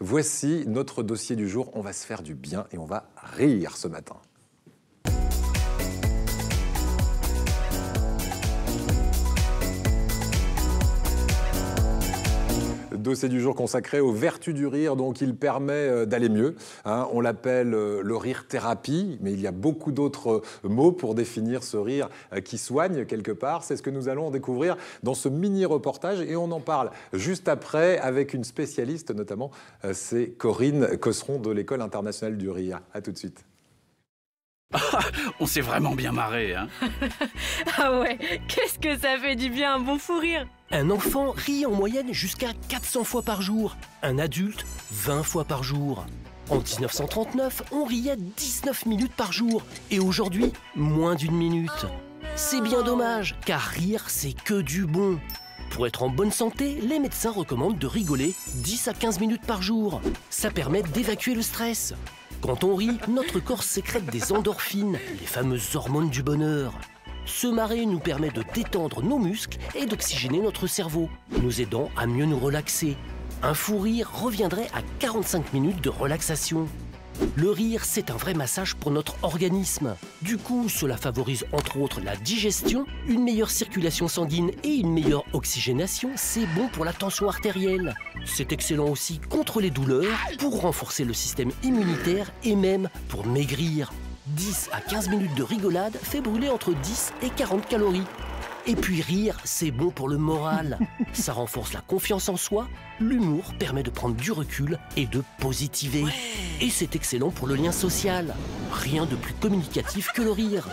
Voici notre dossier du jour. On va se faire du bien et on va rire ce matin. Dossier du jour consacré aux vertus du rire, donc il permet d'aller mieux. On l'appelle le rire thérapie, mais il y a beaucoup d'autres mots pour définir ce rire qui soigne quelque part. C'est ce que nous allons découvrir dans ce mini-reportage et on en parle juste après avec une spécialiste notamment, c'est Corinne Cosseron de l'École internationale du rire. À tout de suite. On s'est vraiment bien marré, hein. Ah ouais, qu'est-ce que ça fait du bien un bon fou rire. Un enfant rit en moyenne jusqu'à 400 fois par jour. Un adulte, 20 fois par jour. En 1939, on riait 19 minutes par jour. Et aujourd'hui, moins d'1 minute. C'est bien dommage, car rire, c'est que du bon. Pour être en bonne santé, les médecins recommandent de rigoler 10 à 15 minutes par jour. Ça permet d'évacuer le stress. Quand on rit, notre corps sécrète des endorphines, les fameuses hormones du bonheur. Se marrer nous permet de détendre nos muscles et d'oxygéner notre cerveau, nous aidant à mieux nous relaxer. Un fou rire reviendrait à 45 minutes de relaxation. Le rire, c'est un vrai massage pour notre organisme. Du coup, cela favorise entre autres la digestion, une meilleure circulation sanguine et une meilleure oxygénation. C'est bon pour la tension artérielle. C'est excellent aussi contre les douleurs, pour renforcer le système immunitaire et même pour maigrir. 10 à 15 minutes de rigolade fait brûler entre 10 et 40 calories. Et puis rire, c'est bon pour le moral. Ça renforce la confiance en soi, l'humour permet de prendre du recul et de positiver. Et c'est excellent pour le lien social. Rien de plus communicatif que le rire.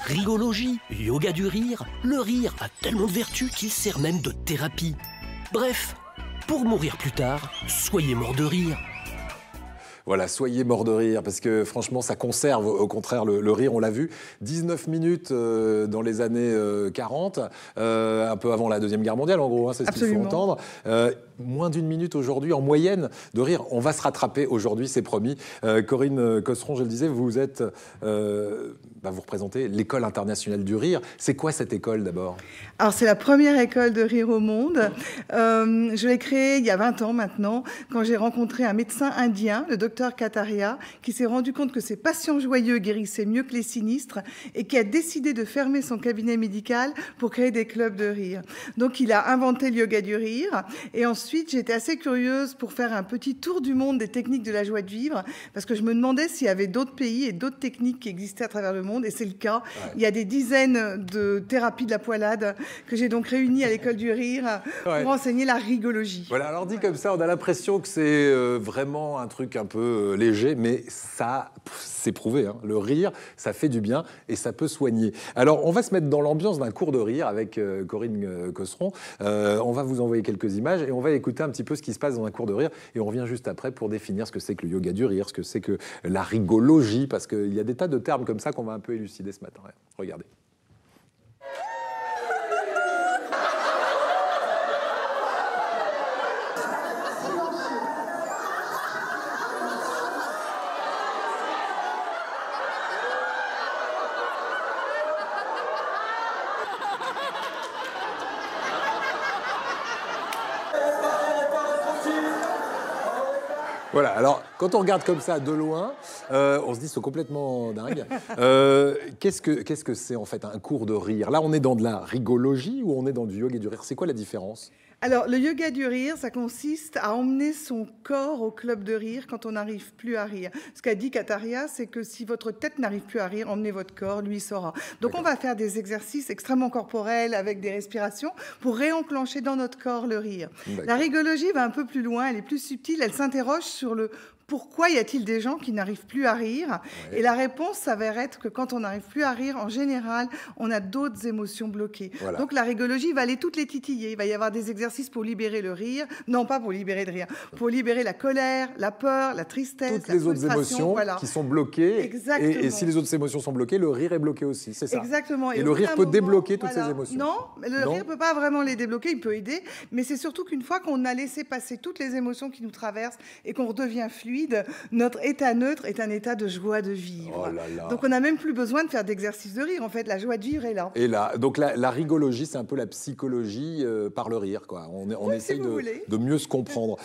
Rigologie, yoga du rire, le rire a tellement de vertus qu'il sert même de thérapie. Bref, pour mourir plus tard, soyez mort de rire. Voilà, soyez mort de rire, parce que franchement, ça conserve au contraire le rire, on l'a vu. 19 minutes dans les années 40, un peu avant la Deuxième Guerre mondiale, en gros, hein, c'est ce qu'il faut entendre. Moins d'1 minute aujourd'hui, en moyenne, de rire. On va se rattraper aujourd'hui, c'est promis. Corinne Cosseron, je le disais, vous êtes... vous représentez l'École internationale du rire. C'est quoi cette école, d'abord? Alors, c'est la première école de rire au monde. Je l'ai créée il y a 20 ans maintenant, quand j'ai rencontré un médecin indien, le docteur Kataria, qui s'est rendu compte que ses patients joyeux guérissaient mieux que les sinistres et qui a décidé de fermer son cabinet médical pour créer des clubs de rire. Donc, il a inventé le yoga du rire. Et ensuite, j'étais assez curieuse pour faire un petit tour du monde des techniques de la joie de vivre, parce que je me demandais s'il y avait d'autres pays et d'autres techniques qui existaient à travers le monde. Et c'est le cas. Ouais. Il y a des dizaines de thérapies de la poilade que j'ai donc réunies à l'école du rire pour enseigner la rigologie. Voilà, alors dit comme ça, on a l'impression que c'est vraiment un truc un peu léger, mais ça, c'est prouvé. Hein. Le rire, ça fait du bien et ça peut soigner. Alors, on va se mettre dans l'ambiance d'un cours de rire avec Corinne Cosseron. On va vous envoyer quelques images et on va écouter un petit peu ce qui se passe dans un cours de rire. Et on revient juste après pour définir ce que c'est que le yoga du rire, ce que c'est que la rigologie, parce qu'il y a des tas de termes comme ça qu'on va un peu élucider ce matin. Ouais. Regardez. Voilà, alors quand on regarde comme ça de loin, on se dit c'est complètement dingue. Qu'est-ce que c'est en fait un cours de rire? Là, on est dans de la rigologie ou on est dans du yoga et du rire? C'est quoi la différence? Alors, le yoga du rire, ça consiste à emmener son corps au club de rire quand on n'arrive plus à rire. Ce qu'a dit Kataria, c'est que si votre tête n'arrive plus à rire, emmenez votre corps, lui saura. Donc, on va faire des exercices extrêmement corporels avec des respirations pour réenclencher dans notre corps le rire. La rigologie va un peu plus loin, elle est plus subtile, elle s'interroge sur le pourquoi y a-t-il des gens qui n'arrivent plus à rire? Et la réponse s'avère être que quand on n'arrive plus à rire, en général, on a d'autres émotions bloquées. Voilà. Donc la rigologie va aller toutes les titiller. Il va y avoir des exercices pour libérer le rire. Non, pas pour libérer le rire. Pour libérer la colère, la peur, la tristesse, toutes les autres émotions qui sont bloquées. Exactement. Et si les autres émotions sont bloquées, le rire est bloqué aussi, c'est ça? Exactement. Et le rire peut débloquer toutes ces émotions? Non, le rire ne peut pas vraiment les débloquer, il peut aider. Mais c'est surtout qu'une fois qu'on a laissé passer toutes les émotions qui nous traversent et qu'on redevient fluide, notre état neutre est un état de joie de vivre. Oh là là. Donc on n'a même plus besoin de faire d'exercice de rire. En fait, la joie de vivre est là. Et là, donc la rigologie, c'est un peu la psychologie par le rire, quoi. On essaye de mieux se comprendre.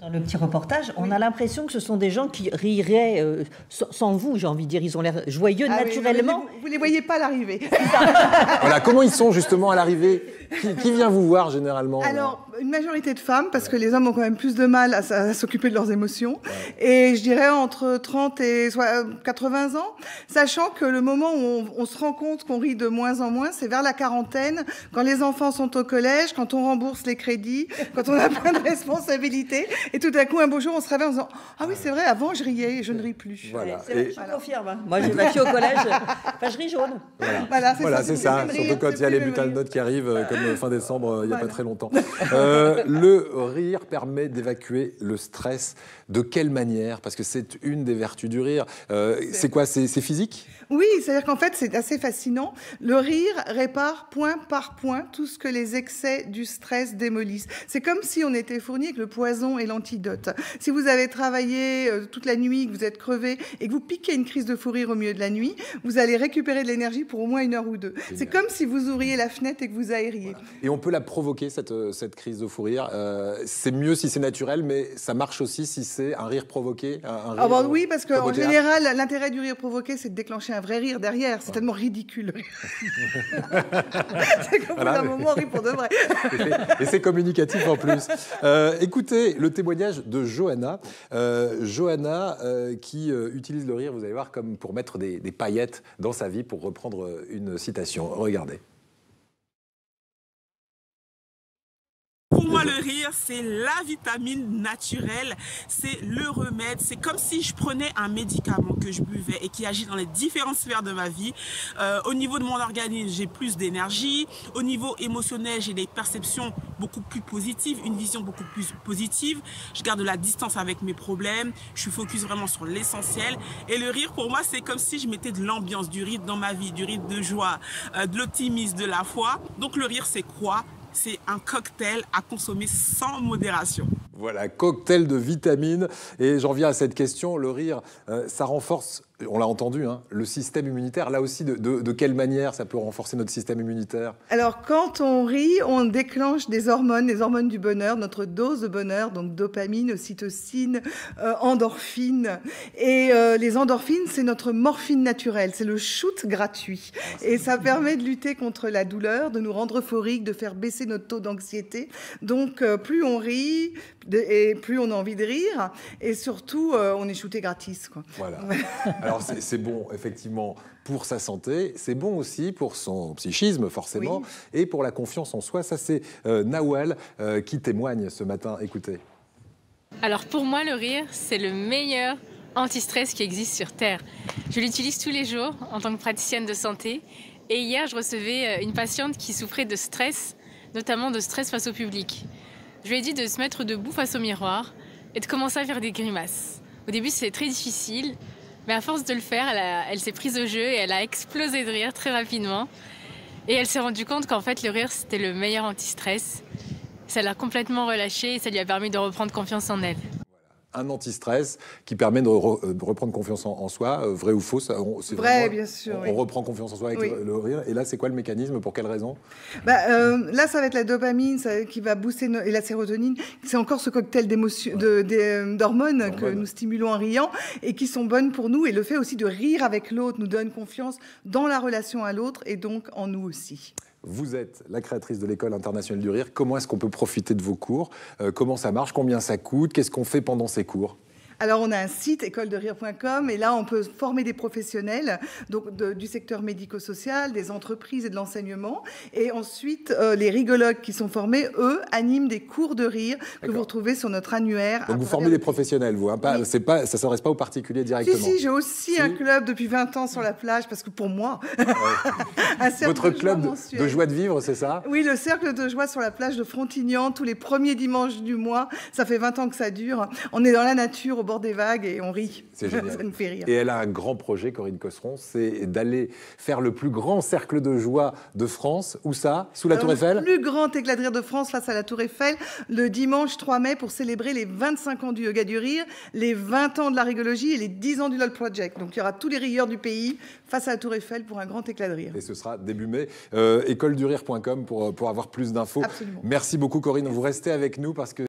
Dans le petit reportage, on a l'impression que ce sont des gens qui riraient sans vous, j'ai envie de dire. Ils ont l'air joyeux naturellement. Oui, vous ne les voyez pas à l'arrivée. Voilà, comment ils sont justement à l'arrivée? Qui vient vous voir généralement? Alors, une majorité de femmes, parce que les hommes ont quand même plus de mal à s'occuper de leurs émotions. Et je dirais entre 30 et 80 ans, sachant que le moment où on se rend compte qu'on rit de moins en moins, c'est vers la quarantaine, quand les enfants sont au collège, quand on rembourse les crédits, quand on a plein de responsabilités. Et tout à coup, un beau jour, on se réveille en se disant « Ah oui, c'est vrai, avant, je riais et je ne ris plus. » Voilà. C'est vrai, je confirme. Hein. Moi, j'ai ma fille au collège, je ris jaune. Voilà, c'est ça. Surtout quand il y a les bulletins de notes qui arrivent, comme fin décembre, il n'y a pas très longtemps. Le rire permet d'évacuer le stress. De quelle manière? Parce que c'est une des vertus du rire. C'est quoi? C'est physique? Oui, c'est-à-dire qu'en fait, c'est assez fascinant. Le rire répare point par point tout ce que les excès du stress démolissent. C'est comme si on était fourni avec le poison et l'antidote. Si vous avez travaillé toute la nuit, que vous êtes crevé et que vous piquez une crise de fou rire au milieu de la nuit, vous allez récupérer de l'énergie pour au moins 1 heure ou 2. C'est comme si vous ouvriez la fenêtre et que vous aériez. Voilà. Et on peut la provoquer, cette crise de fou rire. C'est mieux si c'est naturel, mais ça marche aussi si c'est un rire provoqué. Oui, parce qu'en général, l'intérêt du rire provoqué, c'est de déclencher un vrai rire derrière. C'est tellement ridicule. C'est qu'au bout d'un moment, on rit pour de vrai. Et c'est communicatif en plus. Écoutez le témoignage de Johanna. Johanna qui utilise le rire, vous allez voir, comme pour mettre des paillettes dans sa vie, pour reprendre une citation. Regardez. Pour moi, le rire, c'est la vitamine naturelle, c'est le remède. C'est comme si je prenais un médicament que je buvais et qui agit dans les différentes sphères de ma vie. Au niveau de mon organisme, j'ai plus d'énergie. Au niveau émotionnel, j'ai des perceptions beaucoup plus positives, une vision beaucoup plus positive. Je garde de la distance avec mes problèmes. Je suis focus vraiment sur l'essentiel. Et le rire, pour moi, c'est comme si je mettais de l'ambiance, du rythme dans ma vie, du rythme de joie, de l'optimisme, de la foi. Donc le rire, c'est quoi? C'est un cocktail à consommer sans modération. Voilà, cocktail de vitamines. Et j'en viens à cette question, le rire, ça renforce, on l'a entendu, hein, le système immunitaire. Là aussi, de quelle manière ça peut renforcer notre système immunitaire? Alors, quand on rit, on déclenche des hormones, les hormones du bonheur, notre dose de bonheur, donc dopamine, ocytocine, endorphine. Et les endorphines, c'est notre morphine naturelle, c'est le shoot gratuit. Et ça permet de lutter contre la douleur, de nous rendre euphoriques, de faire baisser notre taux d'anxiété. Donc, plus on rit, et plus on a envie de rire, et surtout, on est shooté gratis, quoi. Voilà. Alors, c'est bon, effectivement, pour sa santé, c'est bon aussi pour son psychisme, forcément, oui, et pour la confiance en soi. Ça, c'est Nawal qui témoigne ce matin. Écoutez. Alors, pour moi, le rire, c'est le meilleur anti-stress qui existe sur Terre. Je l'utilise tous les jours en tant que praticienne de santé. Et hier, je recevais une patiente qui souffrait de stress, notamment de stress face au public. Je lui ai dit de se mettre debout face au miroir et de commencer à faire des grimaces. Au début, c'est très difficile, mais à force de le faire, elle s'est prise au jeu et elle a explosé de rire très rapidement. Et elle s'est rendue compte qu'en fait, le rire, c'était le meilleur anti-stress. Ça l'a complètement relâchée et ça lui a permis de reprendre confiance en elle. Un anti-stress qui permet de reprendre confiance en soi, vrai ou faux? C'est vrai, bien sûr. On reprend confiance en soi avec le rire. Et là, c'est quoi le mécanisme? Pour quelle raison? Là, ça va être la dopamine qui va booster et la sérotonine. C'est encore ce cocktail d'hormones que nous stimulons en riant et qui sont bonnes pour nous. Et le fait aussi de rire avec l'autre nous donne confiance dans la relation à l'autre et donc en nous aussi. Vous êtes la créatrice de l'École internationale du rire. Comment est-ce qu'on peut profiter de vos cours? Comment ça marche? Combien ça coûte? Qu'est-ce qu'on fait pendant ces cours? Alors, on a un site, écolederire.com, et là, on peut former des professionnels donc du secteur médico-social, des entreprises et de l'enseignement. Et ensuite, les rigologues qui sont formés, eux, animent des cours de rire que vous retrouvez sur notre annuaire. Donc, vous formez des professionnels, vous, hein, oui. Ça ne s'adresse pas aux particuliers directement. Si, j'ai aussi un club depuis 20 ans sur la plage, parce que pour moi, un cercle Votre club de joie de vivre, c'est ça? Oui, le cercle de joie sur la plage de Frontignan, tous les premiers dimanches du mois. Ça fait 20 ans que ça dure. On est dans la nature, au bord des vagues et on rit. C'est génial. Ça nous fait rire. Et elle a un grand projet, Corinne Cosseron, c'est d'aller faire le plus grand cercle de joie de France. Où ça? Sous la Tour Eiffel? Le plus grand éclat de rire de France face à la Tour Eiffel, le dimanche 3 mai pour célébrer les 25 ans du yoga du rire, les 20 ans de la rigologie et les 10 ans du LOL Project. Donc il y aura tous les rieurs du pays face à la Tour Eiffel pour un grand éclat de rire. Et ce sera début mai. écoledurire.com pour avoir plus d'infos. Absolument. Merci beaucoup Corinne. Vous restez avec nous parce que